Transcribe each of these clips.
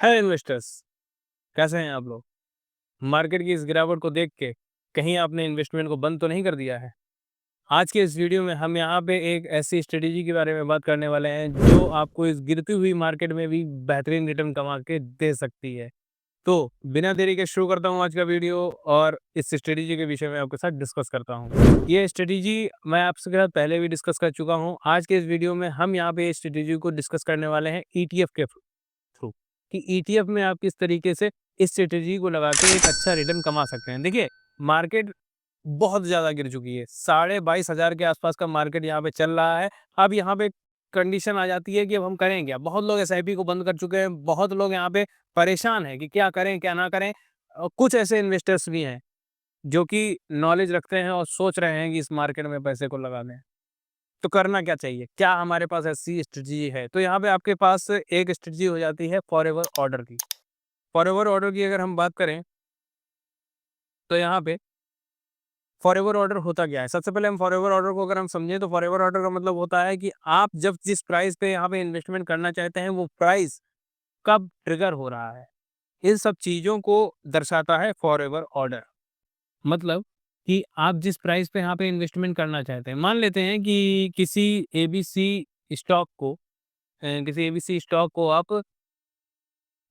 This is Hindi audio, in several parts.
हेलो इन्वेस्टर्स, कैसे हैं आप लोग? मार्केट की इस गिरावट को देख के कहीं आपने इन्वेस्टमेंट को बंद तो नहीं कर दिया है? आज के इस वीडियो में हम यहाँ पे एक ऐसी स्ट्रेटेजी के बारे में बात करने वाले हैं जो आपको इस गिरती हुई मार्केट में भी बेहतरीन रिटर्न कमा के दे सकती है। तो बिना देरी के शुरू करता हूँ आज का वीडियो और इस स्ट्रेटेजी के विषय में आपके साथ डिस्कस करता हूँ। ये स्ट्रेटेजी मैं आपके साथ पहले भी डिस्कस कर चुका हूँ। आज के इस वीडियो में हम यहाँ पे इस स्ट्रेटेजी को डिस्कस करने वाले हैं ईटीएफ के थ्रू कि ईटीएफ में आप किस तरीके से इस स्ट्रेटेजी को लगा के एक अच्छा रिटर्न कमा सकते हैं। देखिए, मार्केट बहुत ज़्यादा गिर चुकी है। 22,500 के आसपास का मार्केट यहाँ पे चल रहा है। अब यहाँ पे कंडीशन आ जाती है कि अब हम करें क्या? बहुत लोग एसआईपी को बंद कर चुके हैं, बहुत लोग यहाँ पे परेशान हैं कि क्या करें, क्या ना करें। कुछ ऐसे इन्वेस्टर्स भी हैं, जो कि नॉलेज रखते हैं और सोच रहे हैं कि इस मार्केट में पैसे को लगा दें। तो करना क्या चाहिए? क्या हमारे पास ऐसी स्ट्रेटजी है? तो यहाँ पे आपके पास एक स्ट्रेटजी हो जाती है फॉरएवर ऑर्डर की। फॉरएवर ऑर्डर की अगर हम बात करें, तो यहाँ पे फॉरएवर ऑर्डर होता क्या है? सबसे पहले हम फॉरएवर ऑर्डर को अगर हम समझें तो फॉरएवर ऑर्डर का मतलब होता है कि आप जब जिस प्राइस पे यहाँ पे इन्वेस्टमेंट करना चाहते हैं, वो प्राइस कब ट्रिगर हो रहा है। इन सब चीज़ों को दर्शाता है फॉरएवर ऑर्डर। मतलब कि आप जिस प्राइस पे यहाँ पे इन्वेस्टमेंट करना चाहते हैं, मान लेते हैं कि एबीसी स्टॉक को किसी एबीसी स्टॉक को आप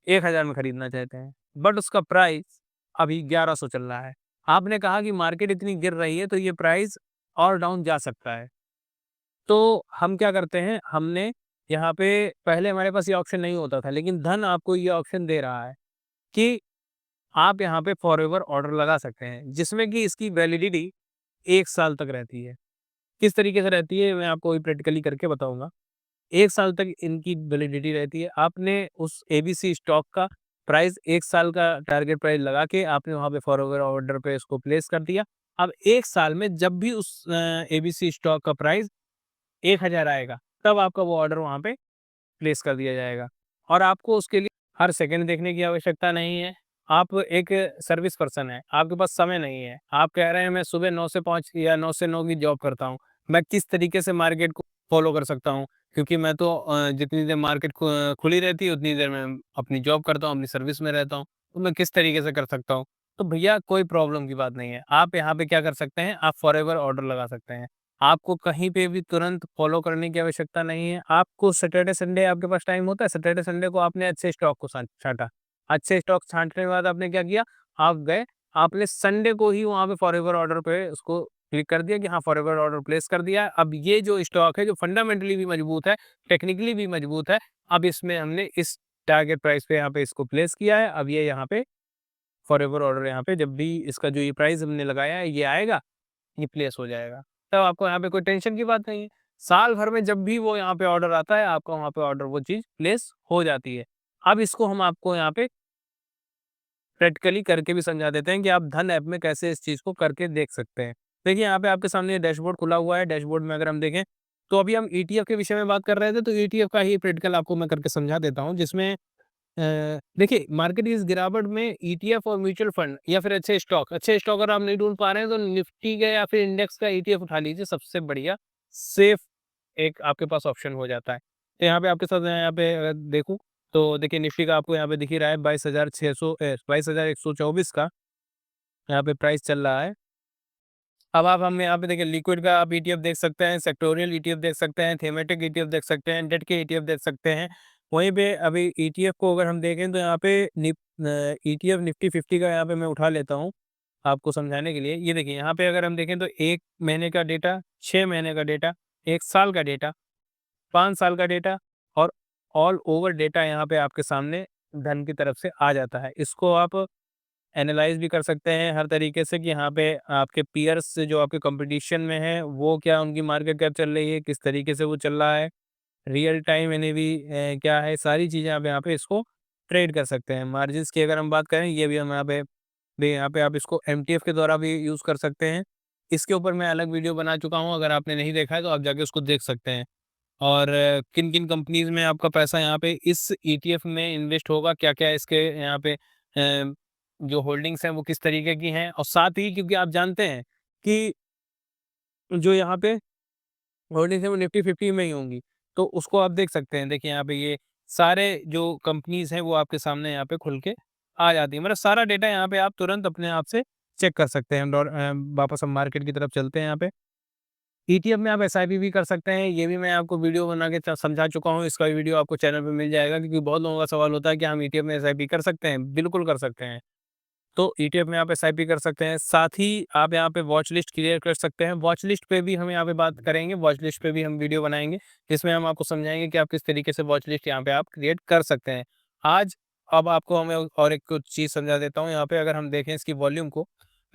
1000 में खरीदना चाहते हैं, बट उसका प्राइस अभी 1100 चल रहा है। आपने कहा कि मार्केट इतनी गिर रही है तो ये प्राइस और डाउन जा सकता है। तो हम क्या करते हैं, हमने यहाँ पे पहले हमारे पास ये ऑप्शन नहीं होता था, लेकिन धन आपको ये ऑप्शन दे रहा है कि आप यहाँ पे फॉरएवर ऑर्डर लगा सकते हैं, जिसमें कि इसकी वैलिडिटी 1 साल तक रहती है। किस तरीके से रहती है, मैं आपको अभी प्रैक्टिकली करके बताऊँगा। 1 साल तक इनकी वैलिडिटी रहती है। आपने उस एबीसी स्टॉक का प्राइस 1 साल का टारगेट प्राइस लगा के आपने वहाँ पे फॉरएवर ऑर्डर पे इसको प्लेस कर दिया। अब 1 साल में जब भी उस एबीसी स्टॉक का प्राइस 1000 आएगा, तब आपका वो ऑर्डर वहाँ पे प्लेस कर दिया जाएगा। और आपको उसके लिए हर सेकंड देखने की आवश्यकता नहीं है। आप एक सर्विस पर्सन हैं, आपके पास समय नहीं है। आप कह रहे हैं मैं सुबह 9 से 5 या 9 से 9 की जॉब करता हूँ। मैं किस तरीके से मार्केट को फ़ॉलो कर सकता हूँ? क्योंकि मैं तो जितनी देर मार्केट खुली रहती है उतनी देर मैं अपनी जॉब करता हूँ, अपनी सर्विस में रहता हूँ। तो मैं किस तरीके से कर सकता हूँ? तो भैया कोई प्रॉब्लम की बात नहीं है। आप यहाँ पे क्या कर सकते हैं, आप फॉरएवर ऑर्डर लगा सकते हैं। आपको कहीं पे भी तुरंत फ़ॉलो करने की आवश्यकता नहीं है। आपको सैटरडे, संडे आपके पास टाइम होता है, सैटरडे, संडे को आपने अच्छे स्टॉक को छाँटा। अच्छे स्टॉक छाँटने के बाद आपने क्या किया, आप गए, आपने संडे को ही वहाँ पे फॉरएवर ऑर्डर पे उसको क्लिक कर दिया कि हाँ, फॉरएवर ऑर्डर प्लेस कर दिया है। अब ये जो स्टॉक है, जो फंडामेंटली भी मजबूत है, टेक्निकली भी मजबूत है, अब इसमें हमने इस टारगेट प्राइस पे यहाँ पे इसको प्लेस किया है। अब ये यहाँ पे फॉरएवर ऑर्डर यहाँ पे जब भी इसका जो ये प्राइस हमने लगाया है, ये आएगा, ये प्लेस हो जाएगा। तब आपको यहाँ पे कोई टेंशन की बात नहीं है। साल भर में जब भी वो यहाँ पे ऑर्डर आता है, आपका वहाँ पे ऑर्डर वो चीज़ प्लेस हो जाती है। अब इसको हम आपको यहाँ पे प्रैक्टिकली करके भी समझा देते हैं कि आप धन ऐप में कैसे इस चीज़ को करके देख सकते हैं। देखिए, यहाँ पे आपके सामने ये डैशबोर्ड खुला हुआ है। डैशबोर्ड में अगर हम देखें, तो अभी हम ईटीएफ के विषय में बात कर रहे थे, तो ईटीएफ का ही प्रैक्टिकल आपको मैं करके समझा देता हूँ, जिसमें देखिए, मार्केट की इस गिरावट में ईटीएफ और म्यूचुअल फंड या फिर अच्छे स्टॉक अगर आप नहीं ढूँढ पा रहे हैं, तो निफ्टी का या फिर इंडेक्स का ईटीएफ उठा लीजिए, सबसे बढ़िया सेफ एक आपके पास ऑप्शन हो जाता है। तो यहाँ पे आपके साथ मैं यहाँ पे अगर देखूँ, तो देखिए निफ्टी का आपको यहाँ पे दिख ही रहा है 22,124 का यहाँ पे प्राइस चल रहा है। अब आप हम यहाँ पे देखिए, लिक्विड का आप ईटीएफ देख सकते हैं, सेक्टोरियल ईटीएफ देख सकते हैं, थीमेटिक ईटीएफ देख सकते हैं, डेट के ईटीएफ देख सकते हैं। वहीं पे अभी ईटीएफ को अगर हम देखें, तो यहाँ पे ईटीएफ निफ्टी 50 का यहाँ पे मैं उठा लेता हूँ आपको समझाने के लिए। ये देखिए, यहाँ पे अगर हम देखें तो 1 महीने का डेटा, 6 महीने का डेटा, 1 साल का डेटा, 5 साल का डेटा और ऑल ओवर डेटा यहाँ पे आपके सामने धन की तरफ से आ जाता है। इसको आप एनालाइज़ भी कर सकते हैं हर तरीके से कि यहाँ पे आपके पीयर्स से जो आपके कॉम्पिटिशन में हैं, वो क्या उनकी मार्केट कैप चल रही है, किस तरीके से वो चल रहा है, रियल टाइम एनएवी क्या है, सारी चीज़ें आप यहाँ पे इसको ट्रेड कर सकते हैं। मार्जिन्स की अगर हम बात करें, ये भी हम यहाँ पे आप इसको एमटीएफ के द्वारा भी यूज़ कर सकते हैं। इसके ऊपर मैं अलग वीडियो बना चुका हूँ, अगर आपने नहीं देखा है तो आप जाके उसको देख सकते हैं। और किन-किन कंपनीज़ में आपका पैसा यहाँ पे इस ईटीएफ में इन्वेस्ट होगा, क्या-क्या इसके यहाँ पे जो होल्डिंग्स हैं वो किस तरीके की हैं, और साथ ही क्योंकि आप जानते हैं कि जो यहाँ पे होल्डिंग्स हैं वो निफ्टी 50 में ही होंगी, तो उसको आप देख सकते हैं। देखिए, यहाँ पे ये सारे जो कंपनीज़ हैं वो आपके सामने यहाँ पे खुल के आ जाती है। मतलब सारा डेटा यहाँ पे आप तुरंत अपने आप से चेक कर सकते हैं। वापस हम मार्केट की तरफ चलते हैं यहाँ पे। ईटीएफ में आप एसआईपी भी कर सकते हैं, ये भी मैं आपको वीडियो बना के च समझा चुका हूँ, इसका भी वीडियो आपको चैनल पे मिल जाएगा, क्योंकि बहुत लोगों का सवाल होता है कि हम ईटीएफ में एसआईपी कर सकते हैं? बिल्कुल कर सकते हैं। तो ईटीएफ में आप एसआईपी कर सकते हैं, साथ ही आप यहाँ पे वॉच लिस्ट क्लियर कर सकते हैं। वॉच लिस्ट पे भी हम यहाँ पे बात करेंगे, वॉच लिस्ट पे भी हम वीडियो बनाएँगे, जिसमें हम आपको समझाएँगे कि आप किस तरीके से वॉच लिस्ट यहाँ पे आप क्रिएट कर सकते हैं। आज अब आपको मैं और एक कुछ चीज़ समझा देता हूँ यहाँ पे। अगर हम देखें इसकी वॉल्यूम को,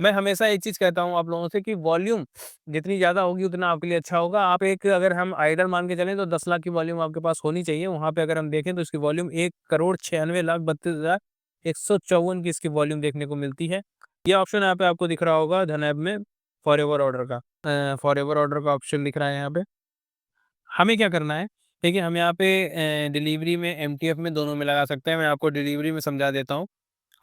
मैं हमेशा एक चीज़ कहता हूँ आप लोगों से कि वॉल्यूम जितनी ज़्यादा होगी उतना आपके लिए अच्छा होगा। आप एक अगर हम आइडल मान के चलें तो 10 लाख की वॉल्यूम आपके पास होनी चाहिए। वहाँ पे अगर हम देखें तो इसकी वॉल्यूम 1,96,32,154 की इसकी वॉल्यूम देखने को मिलती है। ये ऑप्शन यहाँ पे आपको दिख रहा होगा धन ऐप में फॉरएवर ऑर्डर का। फॉरएवर ऑर्डर का ऑप्शन दिख रहा है यहाँ पे। हमें क्या करना है, देखिए हम यहाँ पे डिलीवरी में, एमटीएफ में, दोनों में लगा सकते हैं। मैं आपको डिलीवरी में समझा देता हूँ।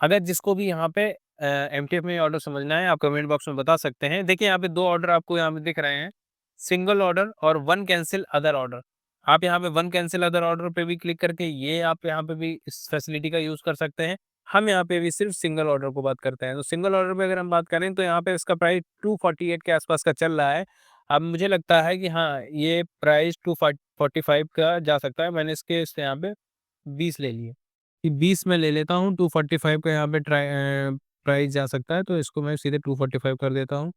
अगर जिसको भी यहाँ पे एमटीएफ में ऑर्डर समझना है, आप कमेंट बॉक्स में बता सकते हैं। देखिए यहाँ पे 2 ऑर्डर आपको यहाँ पे दिख रहे हैं, सिंगल ऑर्डर और 1 कैंसल अदर ऑर्डर। आप यहाँ पे 1 कैंसल अदर ऑर्डर पे भी क्लिक करके ये आप यहाँ पे भी इस फैसिलिटी का यूज़ कर सकते हैं। हम यहाँ पे भी सिर्फ सिंगल ऑर्डर को बात करते हैं। तो सिंगल ऑर्डर पे अगर हम बात करें तो यहाँ पे इसका प्राइस 248 के आसपास का चल रहा है। अब मुझे लगता है कि हाँ, ये प्राइस 245 का जा सकता है। मैंने इसके इससे यहाँ पे 20 ले लिए। कि 20 मैं ले लेता हूँ, 245 का यहाँ पे प्राइस जा सकता है, तो इसको मैं सीधे 245 कर देता हूँ।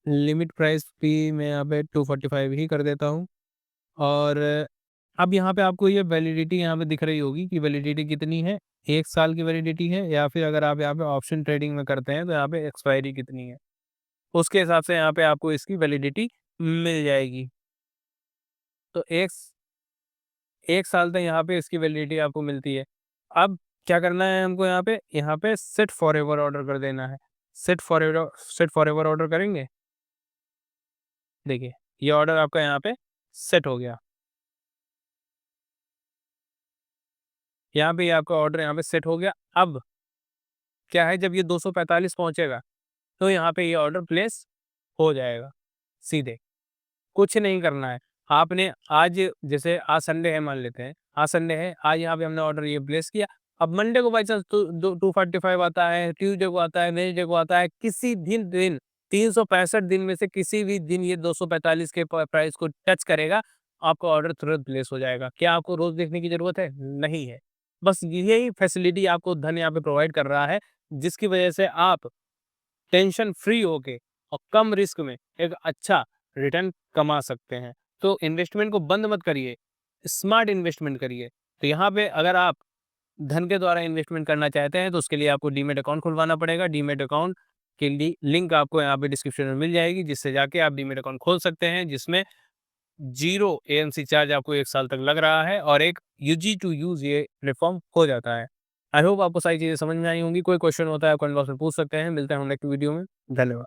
लिमिट प्राइस भी मैं यहाँ पे 245 ही कर देता हूँ। और अब यहाँ पे आपको ये वैलिडिटी यहाँ पे दिख रही होगी कि वैलिडिटी कितनी है, 1 साल की वैलिडिटी है, या फिर अगर आप यहाँ पे ऑप्शन ट्रेडिंग में करते हैं तो यहाँ पे एक्सपायरी कितनी है। उसके हिसाब से यहाँ पे आपको इसकी वैलिडिटी मिल जाएगी। तो 1 साल तक यहाँ पे इसकी वैलिडिटी आपको मिलती है। अब क्या करना है हमको यहाँ पे सेट फॉरएवर ऑर्डर कर देना है। सेट फॉरएवर ऑर्डर करेंगे, देखिए ये ऑर्डर आपका यहाँ पे सेट हो गया। यहाँ पे ये आपका ऑर्डर यहाँ पे सेट हो गया। अब क्या है, जब ये 245 पहुँचेगा, तो यहाँ पे ये ऑर्डर प्लेस हो जाएगा सीधे। कुछ नहीं करना है। आपने आज, जैसे आज संडे है मान लेते हैं, आज संडे है, आज यहाँ पे हमने ऑर्डर ये प्लेस किया। अब मंडे को बाई चांस टू दो 245 आता है, ट्यूसडे को आता है, वेडनेसडे को आता है, किसी दिन 365 दिन में से किसी भी दिन ये 245 के प्राइस को टच करेगा, आपका ऑर्डर तुरंत प्लेस हो जाएगा। क्या आपको रोज़ देखने की ज़रूरत है? नहीं है। बस यही फैसिलिटी आपको धन यहाँ पे प्रोवाइड कर रहा है, जिसकी वजह से आप टेंशन फ्री होके और कम रिस्क में एक अच्छा रिटर्न कमा सकते हैं। तो इन्वेस्टमेंट को बंद मत करिए, स्मार्ट इन्वेस्टमेंट करिए। तो यहाँ पे अगर आप धन के द्वारा इन्वेस्टमेंट करना चाहते हैं तो उसके लिए आपको डीमैट अकाउंट खुलवाना पड़ेगा। डीमैट अकाउंट के लिए लिंक आपको यहाँ पे डिस्क्रिप्शन में मिल जाएगी, जिससे जाके आप डीमैट अकाउंट खोल सकते हैं, जिसमें 0 एएमसी चार्ज आपको 1 साल तक लग रहा है और एक यूजी टू यूज़ ये प्लेटफ़ॉर्म हो जाता है। आई होप आपको सारी चीज़ें समझ में आई होंगी। कोई क्वेश्चन होता है कमेंट बॉक्स में पूछ सकते हैं। मिलते हैं हम नेक्स्ट वीडियो में। धन्यवाद।